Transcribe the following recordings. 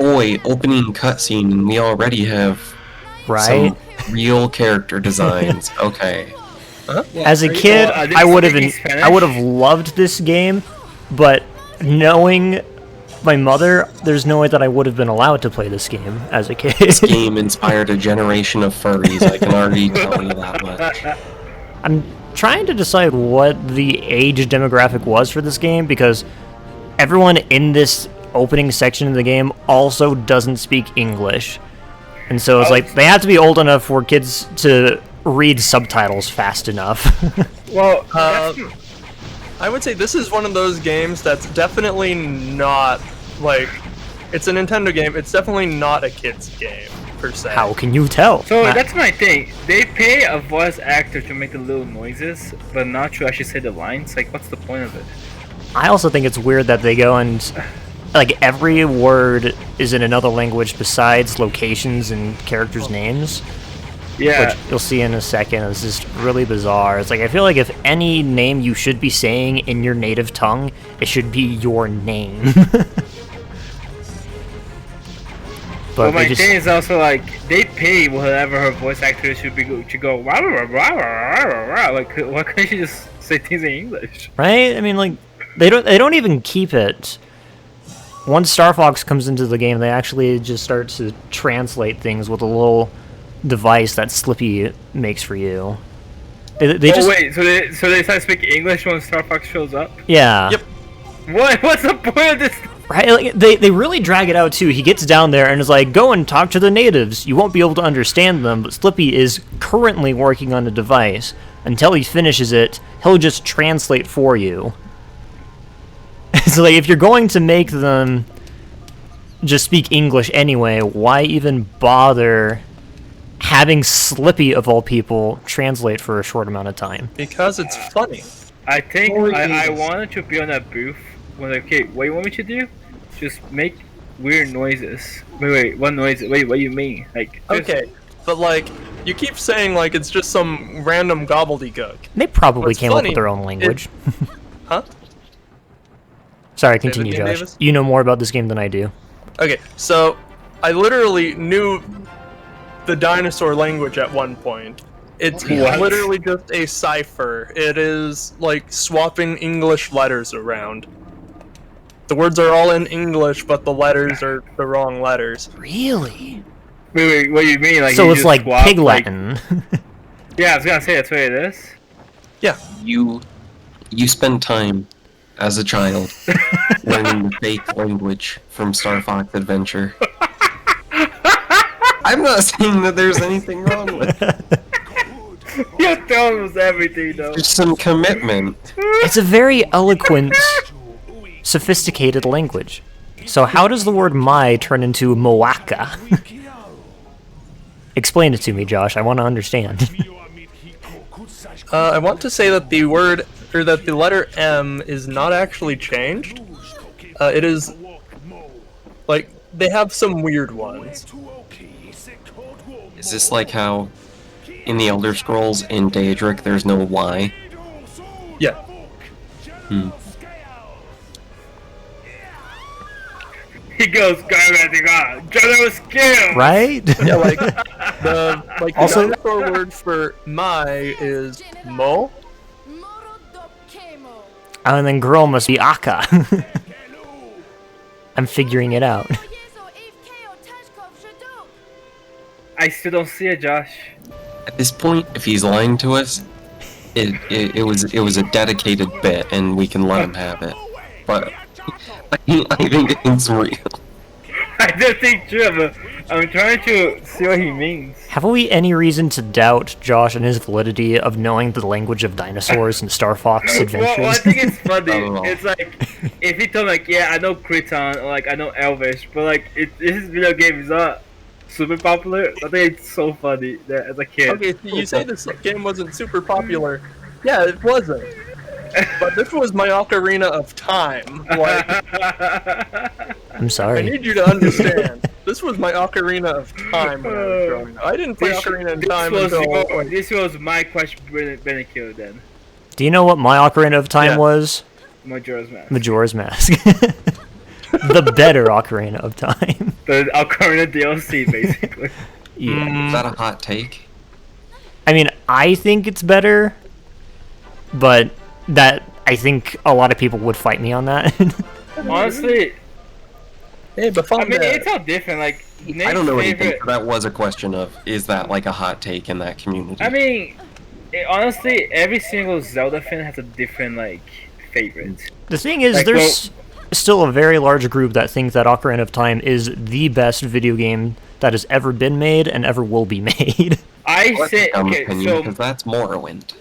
boy, opening cutscene, and we already have Right? some real character designs. Okay. Well, As a kid, I would have loved this game, but knowing my mother, there's no way that I would have been allowed to play this game as a kid. This game inspired a generation of furries, I can already tell you that much. I'm trying to decide what the age demographic was for this game, because everyone in this opening section of the game also doesn't speak English. And so it's like, they have to be old enough for kids to read subtitles fast enough. Well, I would say this is one of those games that's definitely not, like, it's a Nintendo game, it's definitely not a kid's game, per se. How can you tell? So that's my thing. They pay a voice actor to make the little noises, but not to actually say the lines. Like, what's the point of it? I also think it's weird that they go and, like, every word is in another language besides locations and characters' names. Yeah. Which you'll see in a second. It's just really bizarre. It's like, I feel like if any name you should be saying in your native tongue, it should be your name. But my thing is also, like, they pay whatever her voice actor should be to go rah, rah, rah, rah, rah, rah, rah. Like, why can't she just say things in English? Right? I mean, like, they don't even keep it. Once Star Fox comes into the game, they actually just start to translate things with a little device that Slippy makes for you. They just... wait, so they start speaking English when Star Fox shows up? Yeah. Yep. What's the point of this? Right? Like, they really drag it out too. He gets down there and is like, "Go and talk to the natives. You won't be able to understand them, but Slippy is currently working on the device. Until he finishes it, he'll just translate for you." So, like, if you're going to make them just speak English anyway, why even bother having Slippy, of all people, translate for a short amount of time? Because it's funny. I think I wanted to be on that booth when, like, okay, what you want me to do? Just make weird noises. Wait, what noise? Wait, what do you mean? Like, Okay, but, like, you keep saying, like, it's just some random gobbledygook. They probably What's came up funny with their own language. Huh? Sorry, continue, David Josh. Davis? You know more about this game than I do. Okay, so I literally knew the dinosaur language at one point. It's What? literally just a cipher. It is like swapping English letters around. The words are all in English, but the letters are the wrong letters. Really? wait, what do you mean? Like, So you it's just like swap, Pig like- Latin. Yeah, I was gonna say that's what it is. Yeah. You spend time as a child learning the fake language from Star Fox Adventure. I'm not saying that there's anything wrong with it. Your tone was everything, though. There's some commitment. It's a very eloquent, sophisticated language. So how does the word "my" turn into "moaka"? Explain it to me, Josh. I want to understand. I want to say that the word, or that the letter M is not actually changed. It is, like, they have some weird ones. Is this like how in the Elder Scrolls in Daedric there's no Y? Yeah. He goes, general skill. Right? Yeah, like the Also- dinosaur word for my is mo. And then girl must be Aka. I'm figuring it out. I still don't see it, Josh. At this point, if he's lying to us, it was a dedicated bit, and we can let him have it. But I think it's real. I don't think too, but I'm trying to see what he means. Have we any reason to doubt Josh and his validity of knowing the language of dinosaurs and Star Fox Adventures? Well, I think it's funny. Oh. It's like, if he told me, like, yeah, I know Kryton, or like, I know Elvish, but like, this video game is not super popular. I think it's so funny that as a kid. Okay, so you say this game wasn't super popular. Yeah, it wasn't. But this was my Ocarina of Time. Like, I'm I sorry. need you to understand. This was my Ocarina of Time when I was growing up. I didn't play Ocarina of Time until... This was my question, Benikyo, then. Do you know what my Ocarina of Time Yeah. was? Majora's Mask. Majora's Mask. The better Ocarina of Time. The Ocarina DLC, basically. Yeah. Is that a hot take? I mean, I think it's better, but that I think a lot of people would fight me on that. Honestly, Hey, but fun I mean, bad. it's all different. Like, I don't know anything. favorite. So that was a question of, is that like a hot take in that community? I mean, honestly, every single Zelda fan has a different like favorite. The thing is, Like, there's still a very large group that think that Ocarina of Time is the best video game that has ever been made and ever will be made. I say okay, because that's Morrowind.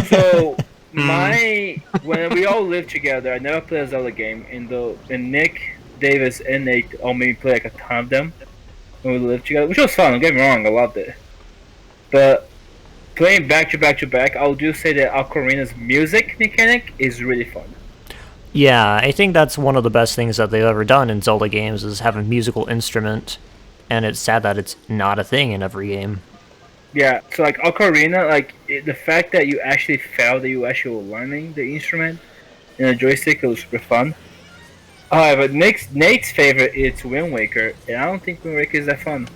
so when we all lived together, I never played a Zelda game, and Nick, Davis, and Nate all made me play like a ton of them when we lived together, which was fun. Don't get me wrong, I loved it. But playing back to back to back, I'll just say that Ocarina's music mechanic is really fun. Yeah, I think that's one of the best things that they've ever done in Zelda games is have a musical instrument, and it's sad that it's not a thing in every game. Yeah, so like Ocarina, like the fact that you actually felt that you actually were learning the instrument in a joystick, it was super fun. However, Nate's favorite is Wind Waker, and I don't think Wind Waker is that fun.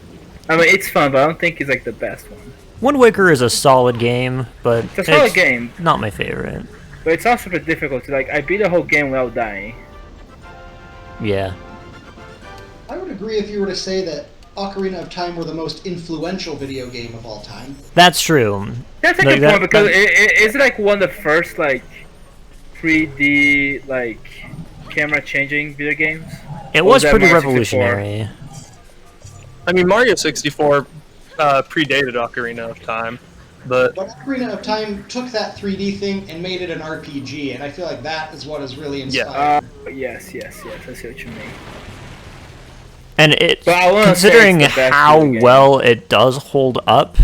I mean, it's fun, but I don't think it's like the best one. Wind Waker is a solid game, but It's a solid game, not my favorite. but it's also super difficult. Like, I beat the whole game without dying. Yeah. I would agree if you were to say that Ocarina of Time were the most influential video game of all time. That's true. That's a Like good that- point because that- it's like one of the first like 3D like camera changing video games. It Or was that pretty Mario 64? revolutionary. I mean, Mario 64 predated Ocarina of Time, but But Ocarina of Time took that 3D thing and made it an RPG, and I feel like that is what is really inspired. Yes, I see what you mean. And it, But I wanna say considering it's the best how video game. well it does hold up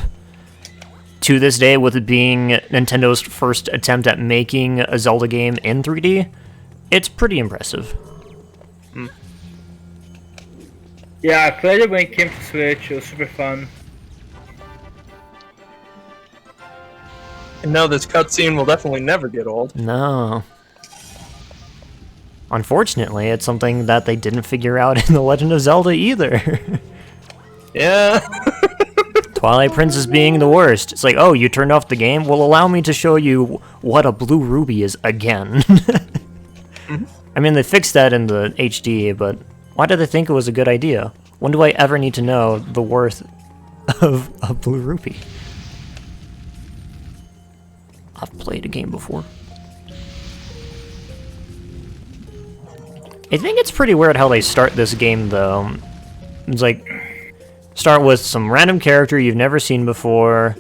to this day, with it being Nintendo's first attempt at making a Zelda game in 3D, it's pretty impressive. Yeah, I played it when it came to Switch. It was super fun. and now this cutscene will definitely never get old. No. Unfortunately, it's something that they didn't figure out in The Legend of Zelda either. Yeah. Twilight Princess being the worst. It's like, oh, you turned off the game? Well, allow me to show you what a blue ruby is again. I mean, they fixed that in the HD, but why did they think it was a good idea? When do I ever need to know the worth of a blue rupee? I've played a game before. I think it's pretty weird how they start this game, though. It's like, start with some random character you've never seen before,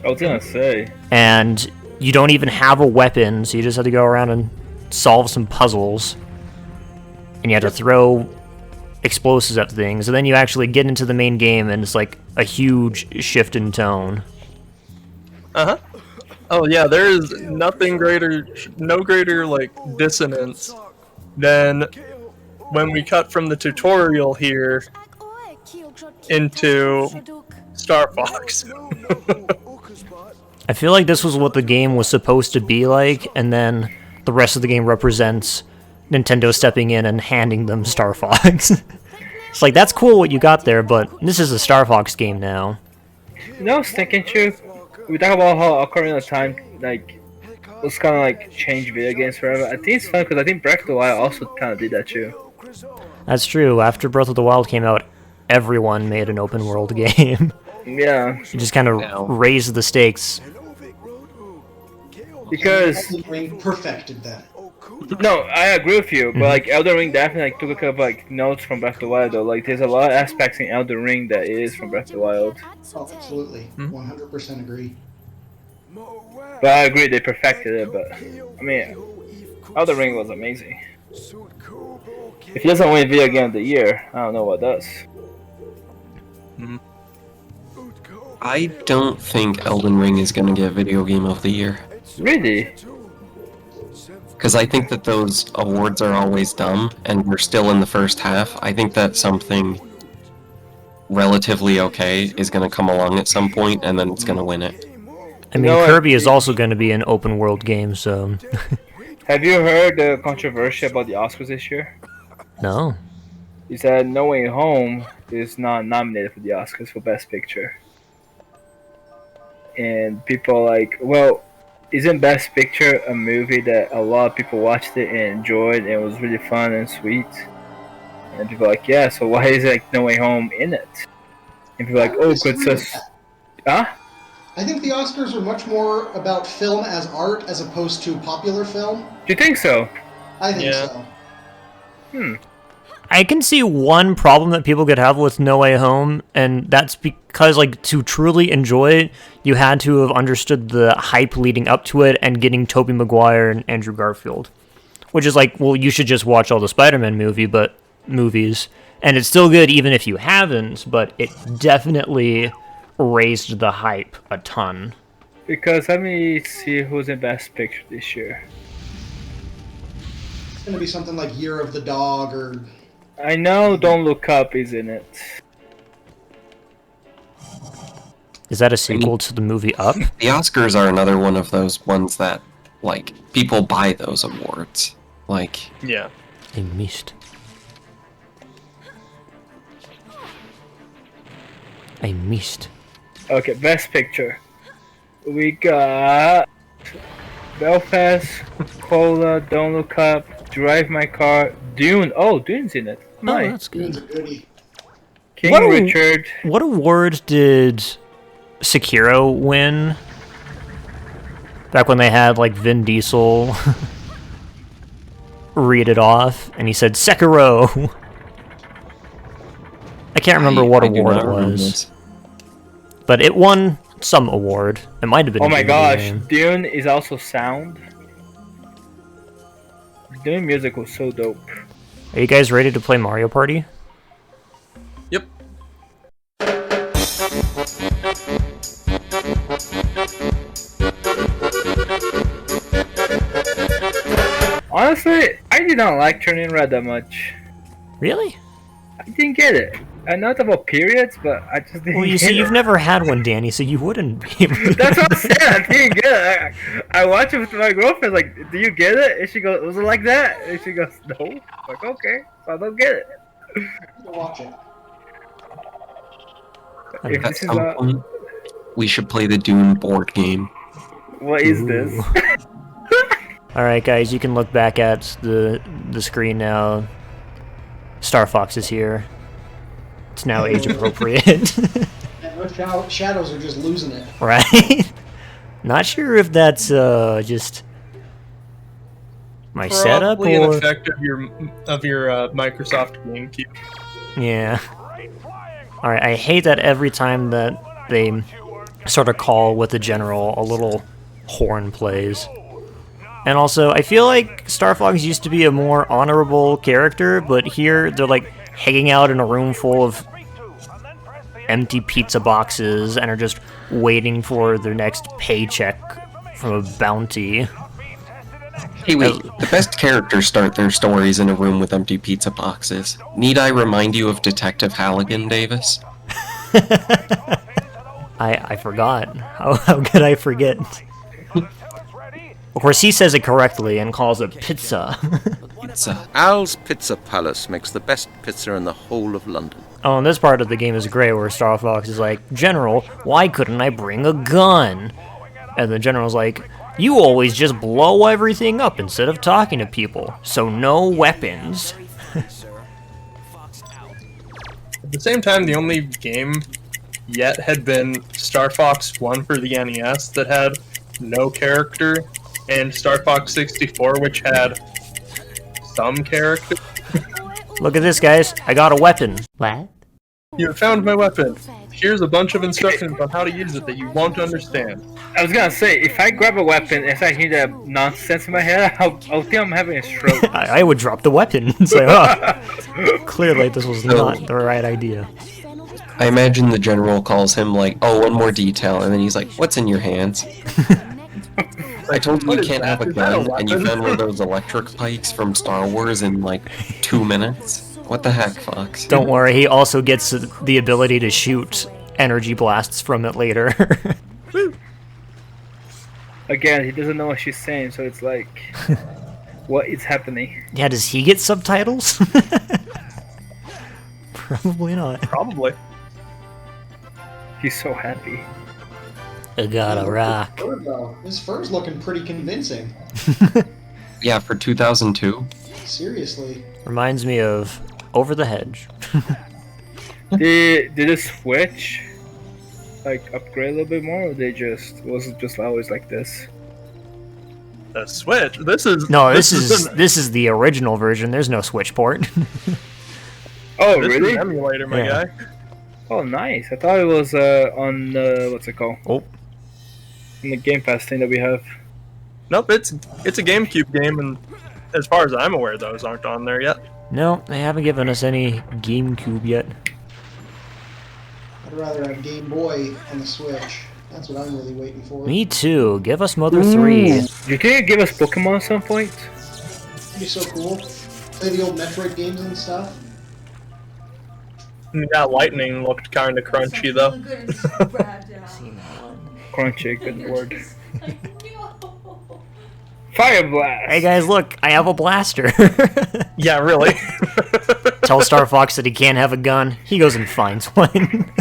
I was gonna say. and you don't even have a weapon, so you just have to go around and solve some puzzles. And you have to throw explosives at things, and then you actually get into the main game, and it's like a huge shift in tone. Uh-huh. Oh yeah, there is nothing greater, no greater like dissonance than when we cut from the tutorial here into Star Fox. I feel like this was what the game was supposed to be like, and then the rest of the game represents Nintendo stepping in and handing them Star Fox. It's like, that's cool what you got there, but this is a Star Fox game now. You know, I was thinking too. We talk about how Ocarina of Time like was kind of like changed video games forever. I think it's fun because I think Breath of the Wild also kind of did that too. That's true. After Breath of the Wild came out, everyone made an open world game. Yeah, You just kind of Yeah. raised the stakes. because Elden Ring perfected them. no, I agree with you. But like Elden Ring definitely like took a couple of, like notes from Breath of the Wild though. Like there's a lot of aspects in Elden Ring that is from Breath of the Wild. Oh, absolutely. 100% agree. But I agree they perfected it. But I mean, Elden Ring was amazing. If it doesn't win Video Game of the Year, I don't know what does. I don't think Elden Ring is going to get Video Game of the Year. Really? Because I think that those awards are always dumb, and we're still in the first half. I think that something relatively okay is going to come along at some point, and then it's going to win it. I mean, know what? Kirby is also going to be an open world game, so... Have you heard the controversy about the Oscars this year? No. is that No Way Home is not nominated for the Oscars for Best Picture. And people are like, well, isn't Best Picture a movie that a lot of people watched it and enjoyed and it was really fun and sweet? And people are like, yeah, so why is like No Way Home in it? And people are like, oh, good sus. Huh? I think the Oscars are much more about film as art as opposed to popular film. Do you think so? I think Yeah. so. I can see one problem that people could have with No Way Home, and that's because, like, to truly enjoy it, you had to have understood the hype leading up to it and getting Tobey Maguire and Andrew Garfield. Which is like, well, you should just watch all the Spider-Man movies, and it's still good even if you haven't, but it definitely raised the hype a ton. Because let me see who's in Best Picture this year. It's going to be something like Year of the Dog or... I know Don't Look Up is in it. Is that a sequel to the movie Up? The Oscars are another one of those ones that, like, people buy those awards. Like, Yeah. I missed. Okay, Best Picture. We got Belfast, Cola, Don't Look Up, Drive My Car, Dune. Oh, Dune's in it. Oh, Nice. that's good. Dune's a goodie. King What a- Richard. What award did Sekiro win? Back when they had, like, Vin Diesel read it off, and he said, Sekiro! I can't remember what I do award not it remember was. this. But it won some award. It might have been Oh a my video gosh, game. Dune is also sound. Dune music was so dope. Are you guys ready to play Mario Party? Yep. Honestly, I did not like Turning Red that much. Really? I didn't get it. I know it's about periods, but I just didn't Well, you get see, it. you've never had one, Danny, so you wouldn't be able to. That's what I said. I didn't get it. I watched it with my girlfriend. Like, do you get it? And she goes, "Was it like that?" And she goes, "No." I'm like, okay, so I don't get it. Watch it. If At this is some point, we should play the Dune board game. what is this? Alright, guys, you can look back at the screen now. Star Fox is here. It's now age appropriate. And those shadows are just losing it. Right? Not sure if that's just my setup Probably an or effect of your Microsoft GameCube. yeah. All right, I hate that every time that they sort of call with the general, a little horn plays. And also, I feel like Star Fox used to be a more honorable character, but here they're like hanging out in a room full of empty pizza boxes and are just waiting for their next paycheck from a bounty. Hey, wait, the best characters start their stories in a room with empty pizza boxes. Need I remind you of Detective Halligan, Davis? I forgot. How could I forget? Of course, he says it correctly and calls it pizza. Pizza. Al's Pizza Palace makes the best pizza in the whole of London. Oh, and this part of the game is great where Star Fox is like, General, why couldn't I bring a gun? And the General's like, you always just blow everything up instead of talking to people, so no weapons. At the same time, the only game yet had been Star Fox 1 for the NES that had no character, and Star Fox 64, which had some character. Look at this, guys. I got a weapon. What? You have found my weapon. Here's a bunch of instructions on how to use it that you won't understand. I was gonna say, if I grab a weapon and I hear that nonsense in my head, I'll think I'm having a stroke. I would drop the weapon. It's like, oh, clearly this was not the right idea. I imagine the general calls him like, oh, one more detail, and then he's like, what's in your hands? I told you What you is can't that? have a Is that a gun, and you weapon? found one of those electric pikes from Star Wars in like 2 minutes? What the heck, Fox? Don't worry, he also gets the ability to shoot energy blasts from it later. Again, he doesn't know what she's saying, so it's like, what is happening? Yeah, does he get subtitles? Probably not. Probably. He's so happy. I got a rock. Fur, though. His fur's looking pretty convincing. Yeah, for 2002. Seriously. Reminds me of Over the Hedge. Did the Switch like upgrade a little bit more, or was it just always like this? The Switch. This is This is the original version. There's no Switch port. Oh, this is really? an emulator, my Yeah. guy. Oh, nice. I thought it was on what's it called? Oh. On the Game Pass thing that we have. Nope, it's a GameCube game, and as far as I'm aware, those aren't on there yet. No, they haven't given us any GameCube yet. I'd rather have Game Boy on the Switch. That's what I'm really waiting for. Me too. Give us Mother 3. Do you think you'd give us Pokemon at some point? It'd be so cool. Play the old Metroid games and stuff. Yeah, Lightning looked kind of crunchy though. Crunchy, good word. Fire Blast! Hey guys, look, I have a blaster. Yeah, really. Tell Star Fox that he can't have a gun. He goes and finds one.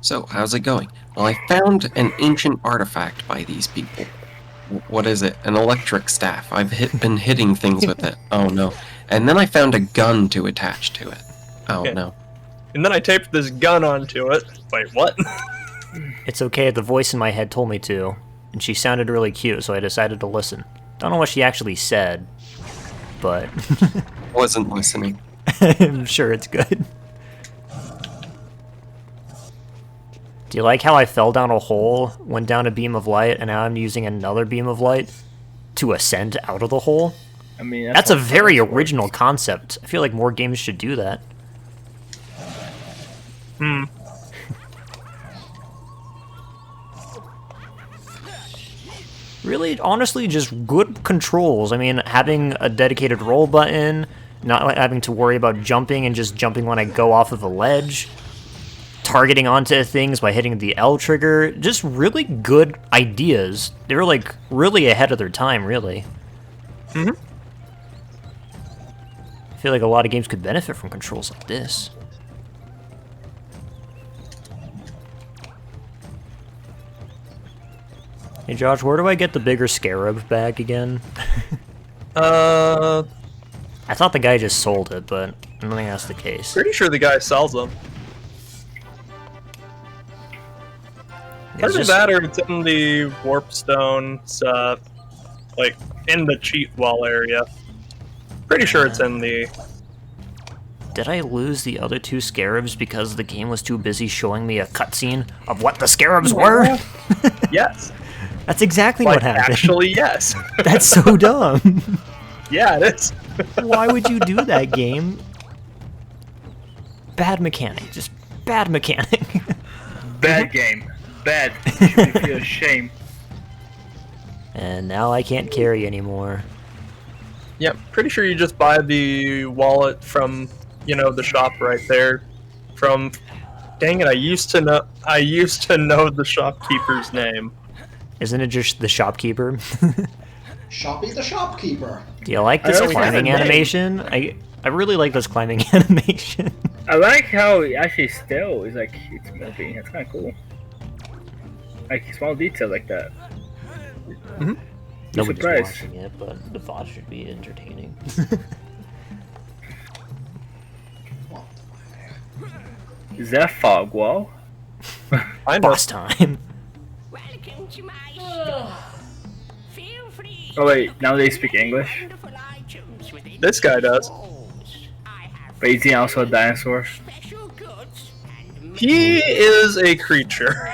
So, how's it going? Well, I found an ancient artifact by these people. What is it? An electric staff. I've been hitting things with it. Oh no. And then I found a gun to attach to it. Oh Okay. no. And then I taped this gun onto it. Wait, what? It's okay, the voice in my head told me to. And she sounded really cute, so I decided to listen. Don't know what she actually said, but Wasn't listening. I'm sure it's good. Do you like how I fell down a hole, went down a beam of light, and now I'm using another beam of light to ascend out of the hole? I mean, That's a how very science original works. concept. I feel like more games should do that. Hmm. Really, honestly, just good controls. I mean, having a dedicated roll button, not like having to worry about jumping and just jumping when I go off of a ledge, targeting onto things by hitting the L trigger, just really good ideas. They were like really ahead of their time, really. Mhm. I feel like a lot of games could benefit from controls like this. Hey Josh, where do I get the bigger scarab bag again? Uh, I thought the guy just sold it, but I don't think that's the case. pretty sure the guy sells them. It's Either just- that or it's in the Warpstone stuff, like in the cheat wall area. Pretty sure it's in the. Did I lose the other two scarabs because the game was too busy showing me a cutscene of what the scarabs were? Yes. That's exactly Like, what happened. actually, yes. That's so dumb. Yeah, it is. Why would you do that, game? Bad mechanic. Just bad mechanic. Bad game. Bad. You should feel ashamed. And now I can't carry anymore. Yep, pretty sure you just buy the wallet from, the shop right there. From, dang it, I used to know the shopkeeper's name. Isn't it just the shopkeeper? Shoppy the shopkeeper. Do you like I this know he has a climbing name. animation? I really like this climbing animation. I like how it actually still is like it's moving. It's kind of cool. Like small details like that. Nobody's surprised. watching it, but the thought should be entertaining. Is that fog wall? I know. Boss time. Welcome to my store. Feel free. Oh wait, now they speak English. Wonderful items within This guy does. walls. I have But is he also a dinosaur? special goods and He is a creature.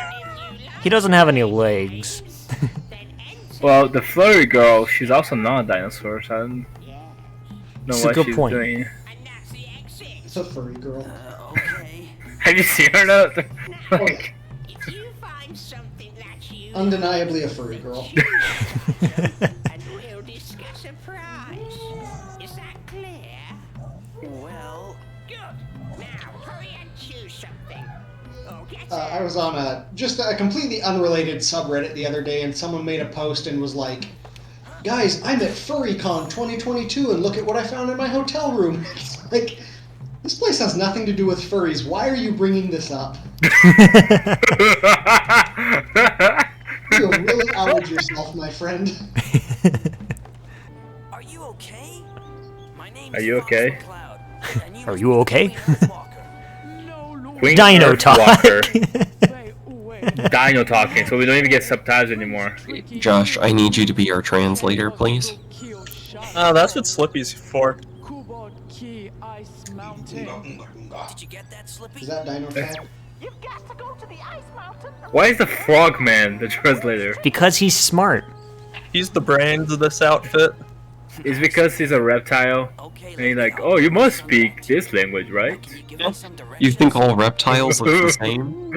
He doesn't have any legs. Well, the Furry girl, she's also not a dinosaur, so I don't know It's a what good she's point. doing. and that's the exit. It's a furry girl. Have you seen her now? Oh, Like, If you find something that you undeniably a furry girl. and we'll discuss a price. Is that clear? Well, good. Now hurry and choose something. Oh, get I was on just a completely unrelated subreddit the other day, and someone made a post and was like, guys, I'm at FurryCon 2022 and look at what I found in my hotel room. It's like, this place has nothing to do with furries. Why are you bringing this up? You have really outed yourself, my friend. Are you okay? My name Are is you Fox okay? McCloud, and Are must you be okay? Queen Earthwalker. Queen Dino talk. Earthwalker. Dino talking, so we don't even get subtitles anymore. Josh, I need you to be our translator, please. That's what Slippy's for. Did you get that, Slippy? Is that Dino Tag? You've got to go to the ice mountain. Why is the Frogman the translator? Because he's smart. He's the brains of this outfit. It's because he's a reptile. Okay, And he's like, oh, you must speak this language, right? Can you give us some directions? You think all reptiles look the same?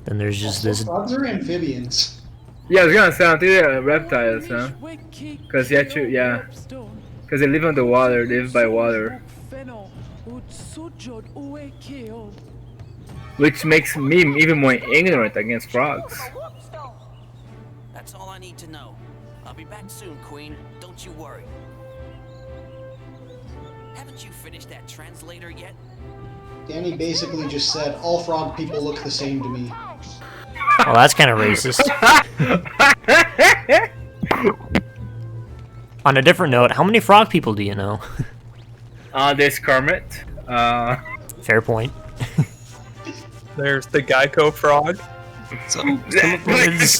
Then there's just this. Frogs are amphibians. Yeah, I was gonna say, I think they're reptiles, huh? Because because they live on the water, live by water. Which makes me even more ignorant against frogs. That's all I need to know. I'll be back soon, Queen. Don't you worry. Haven't you finished that translator yet? Danny basically just said, all frog people look the same to me. Well, that's kind of racist. On a different note, how many frog people do you know? There's Kermit. Fair point. There's the Geico frog.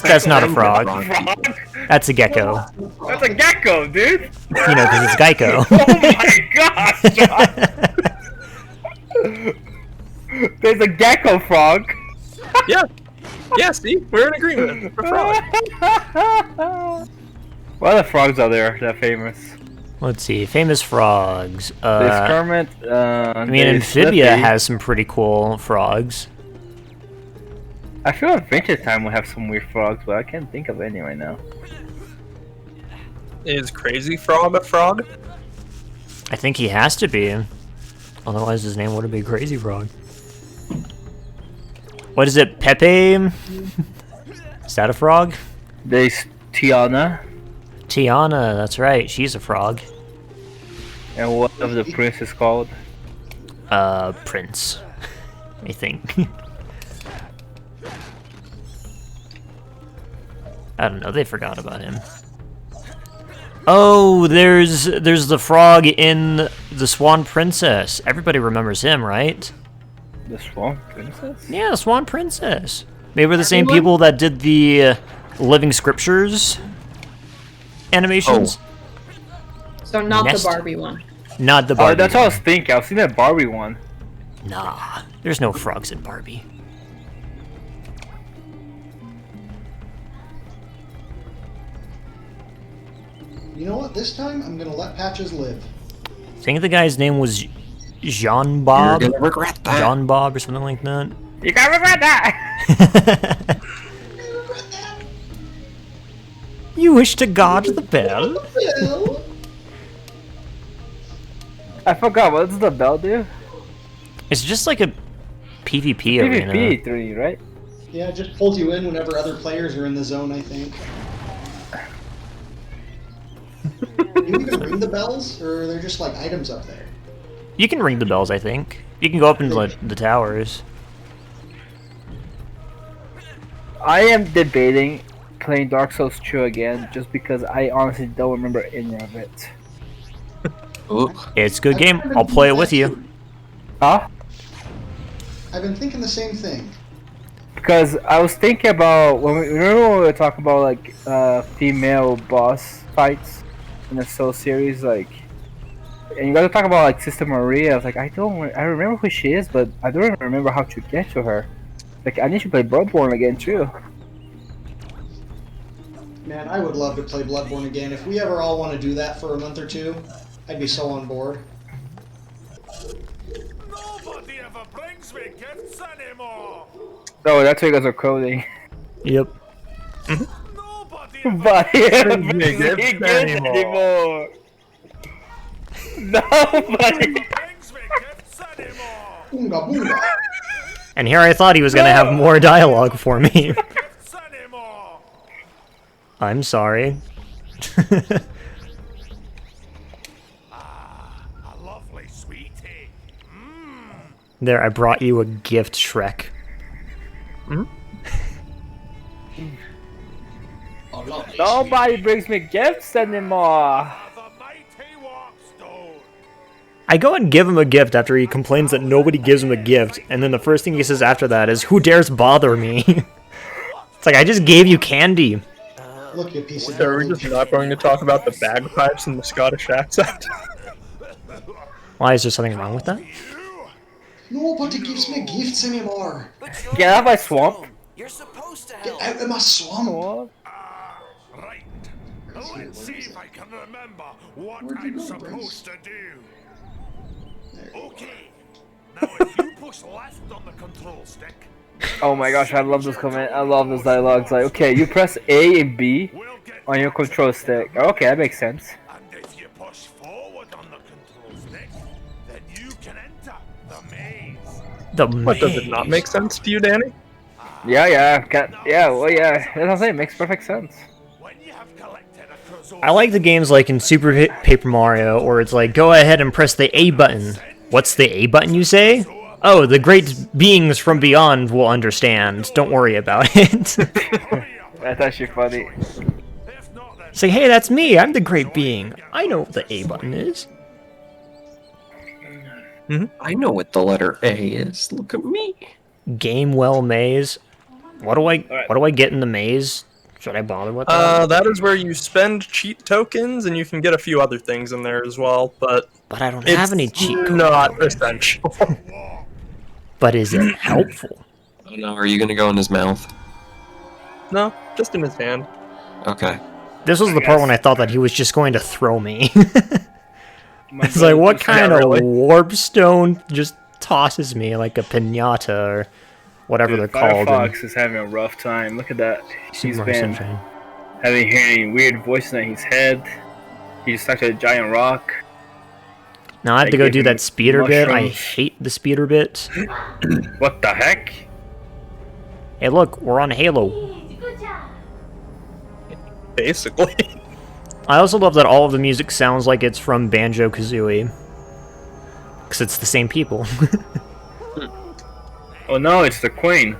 That's not a frog. Frog? That's a gecko. That's a gecko, dude! You know, because it's Geico. Oh my gosh! There's a gecko frog! Yeah. Yeah, see? We're in agreement. We're frog. What other frogs are there that are famous? Let's see, famous frogs. There's Kermit, I mean, there's Amphibia Slippy. has some pretty cool frogs. I feel Adventure Time will have some weird frogs, but I can't think of any right now. Is Crazy Frog a frog? I think he has to be. Otherwise, his name wouldn't be Crazy Frog. What is it, Pepe? Is that a frog? There's Tiana, Tiana, that's right, she's a frog. and what of the prince is called? Prince. I think. I don't know, they forgot about him. Oh, there's the frog in the Swan Princess. Everybody remembers him, right? The Swan Princess? Yeah, the Swan Princess. They were the same people that did the Living Scriptures animations. So not Nest. the Barbie one. Not the Oh, Barbie. that's what I was thinking. I've seen that Barbie one. Nah, there's no frogs in Barbie. You know what? This time, I'm gonna let Patches live. I think the guy's name was Jean Bob. You're gonna regret that. John Bob or something like that. You gotta regret that! You wish to guard the bell? Well, I forgot, what does the bell do? It's just like a PvP arena. PvP 3, right? yeah, it just pulls you in whenever other players are in the zone, I think. Can you even ring the bells, or are there just like items up there? You can ring the bells, I think. You can go up into the towers. I am debating playing Dark Souls 2 again, just because I honestly don't remember any of it. Ooh. It's a good game. I'll play it with you. Huh? I've been thinking the same thing. Because I was thinking about, remember when we were talking about like female boss fights in the Soul series, like, and you gotta talk about like Sister Maria. I was like, I remember who she is, but I don't even remember how to get to her. Like, I need to play Bloodborne again too. Man, I would love to play Bloodborne again. If we ever all want to do that for a month or two, I'd be so on board. Nobody ever brings me gifts anymore. No, that's why you guys are coding. Yep. Nobody But Brings me gifts anymore. Nobody. brings me gifts anymore. Boonga boonga. And here I thought he was gonna have more dialogue for me. Gifts anymore. I'm sorry. A lovely sweetie. There, I brought you a gift, Shrek. Oh, lovely. Nobody brings me gifts anymore. The mighty Warpstone. I go and give him a gift after he complains that nobody gives him a gift, and then the first thing he says after that is, "Who dares bother me?" It's like, I just gave you candy. Look, you piece of So we're garbage. just not going to talk about the bagpipes and the Scottish accent. Why, is there something wrong with that? Nobody gives me gifts anymore. Get out of my swamp. You're supposed to Get help. out of my swamp. What? Right. Now let's see if I can remember what Where'd you I'm go, supposed to do. There you Okay. Now if you push left on the control stick, Oh my gosh, I love this comment. I love this dialogue. It's like, okay, you press A and B we'll get on your control stick. Okay, that makes sense. And if you push forward on the control stick, then you can enter the maze. The What, does it not maze. make sense to you, Danny? Yeah, well, yeah. That's what I'm saying. It makes perfect sense. When you have collected a crystal, I like the games like in Paper Mario, or it's like, go ahead and press the A button. What's the A button, you say? Oh, the great beings from beyond will understand. Don't worry about it. That's actually funny. if not, then Say, hey, that's me. I'm the great being. I know what the A button is. I know what the letter A is. Look at me. Gamewell maze. What do I get in the maze? Should I bother with that? That is where you spend cheat tokens, and you can get a few other things in there as well, but But I don't it's have any cheat code. not essential. But is it helpful? I don't know. Are you gonna go in his mouth? No, just in his hand. Okay. This was the part when I thought that he was just going to throw me. My It's like, brother what just- kind Yeah, of really. warp stone just tosses me like a pinata or whatever Dude, they're called? Firefox is having a rough time. Look at that. He's Super been Sunshine. hearing weird voices in his head. He just stuck to a giant rock. Now I have I to go gave do him that speeder bit. I mushrooms. hate the speeder bit. What the heck? Hey, look, we're on Halo. Basically. I also love that all of the music sounds like it's from Banjo-Kazooie. Because it's the same people. Oh no, it's the queen.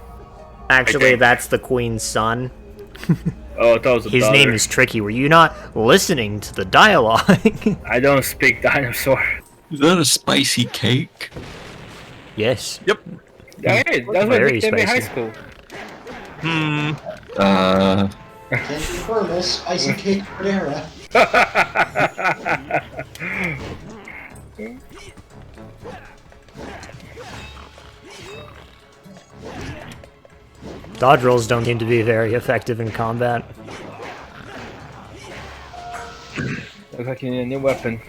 Actually, think. that's the Queen's son. Oh, I thought it was a His daughter. name is Tricky. Were you not listening to the dialogue? I don't speak dinosaur. Is that a spicy cake? Yes. Yep. Hey, that's what Very they made high spicy. school. Can't confirm this. Spicy cake Cordera. Dodge rolls don't seem to be very effective in combat. Looks like you need a new weapon.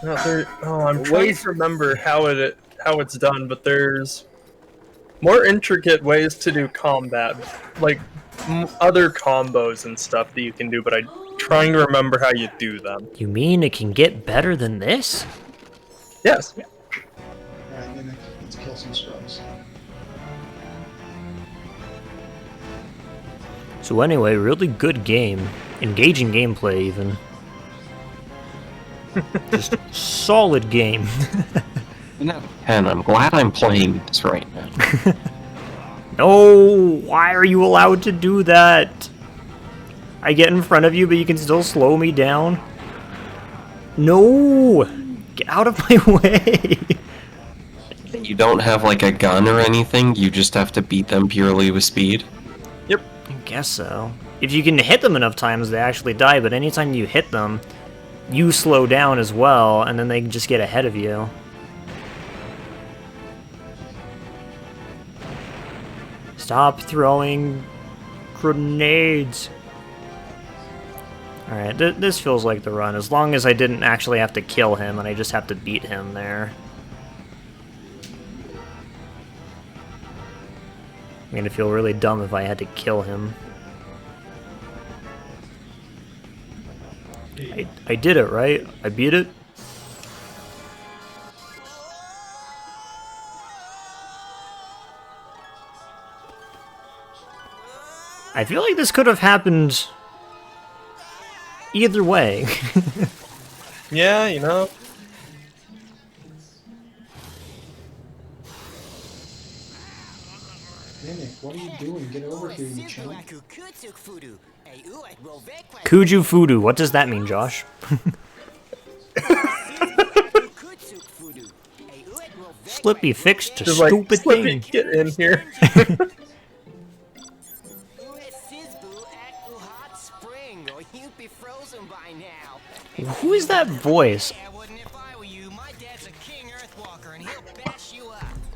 No, I'm trying Ways- to remember how it's done, but there's more intricate ways to do combat, like other combos and stuff that you can do. But I'm trying to remember how you do them. You mean it can get better than this? Yes. Alright, Mimic, let's kill some scrubs. So anyway, really good game. Engaging gameplay, even. Just solid game. 10 out of 10. I'm glad I'm playing this right now. No! Why are you allowed to do that? I get in front of you, but you can still slow me down? No! Get out of my way! You don't have like a gun or anything. You just have to beat them purely with speed. I guess so. If you can hit them enough times, they actually die, but anytime you hit them, you slow down as well, and then they just get ahead of you. Stop throwing grenades. Alright, this feels like the run, as long as I didn't actually have to kill him and I just have to beat him there. I'm gonna feel really dumb if I had to kill him. I did it, right? I beat it? I feel like this could have happened either way. Yeah, you know. Nick, what are you doing? Get over here, you chump. Kuju Fudu, what does that mean, Josh? Slippy fixed a Just like, stupid Slippy, thing. get in here. Who is that voice?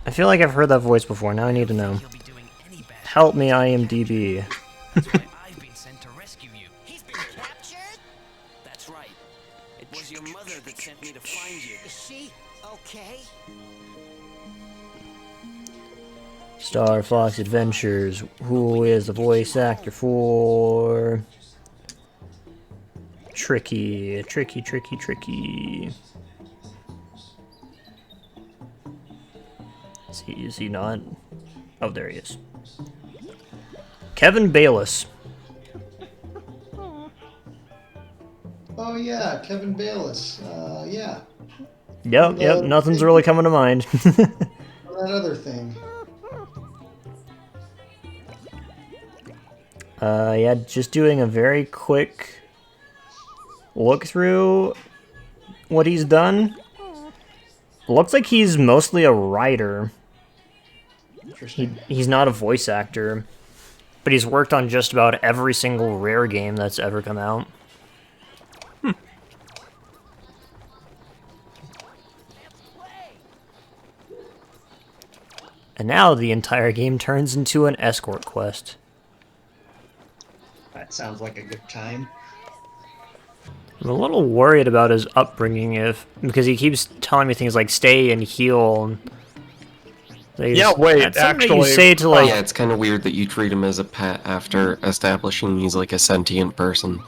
I feel like I've heard that voice before, now I need to know. Help me, IMDb. That's why I've been sent to rescue you. He's been captured? That's right. It was your mother that sent me to find you. Is she okay? Star Fox Adventures. Who is the voice actor for? Tricky. Is he not? Oh, there he is. Kevin Bayless. Oh yeah, Kevin Bayless. Yeah. Yep, nothing's really coming to mind. That other thing. Yeah, just doing a very quick look through what he's done. Looks like he's mostly a writer. He's not a voice actor, but he's worked on just about every single Rare game that's ever come out. And now the entire game turns into an escort quest. That sounds like a good time. I'm a little worried about his upbringing because he keeps telling me things like stay and heal. And yeah, wait, that's something actually, you say to like. Yeah, it's kind of weird that you treat him as a pet after establishing he's like a sentient person.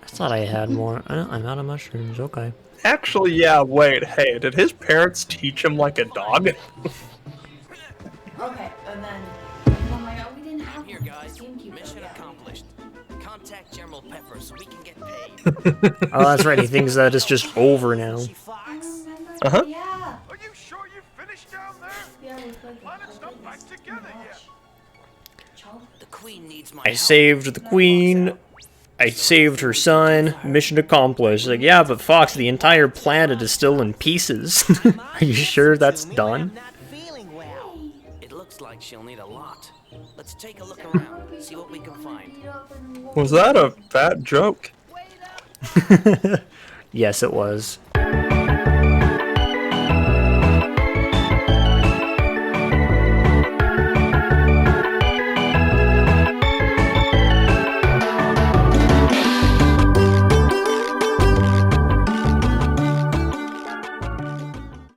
I thought I had more. I'm out of mushrooms. Okay. Actually, yeah, wait, hey, did his parents teach him like a dog? Okay, and then. Oh my god, we didn't have Here, guys. Mission accomplished. Contact General Pepper so we can get paid. Oh, that's right. He thinks that it's just over now. Uh-huh. Yeah. Are you sure you finished down there? Yeah, we played Planet's not back together yet. The Queen needs my I help. saved the queen. I saved her son. Mission accomplished. Like, yeah, but Fox, the entire planet is still in pieces. Are you sure that's done? Not feeling well. It looks like she'll need a lot. Let's take a look around, see what we can find. Was that a fat joke? Yes, it was.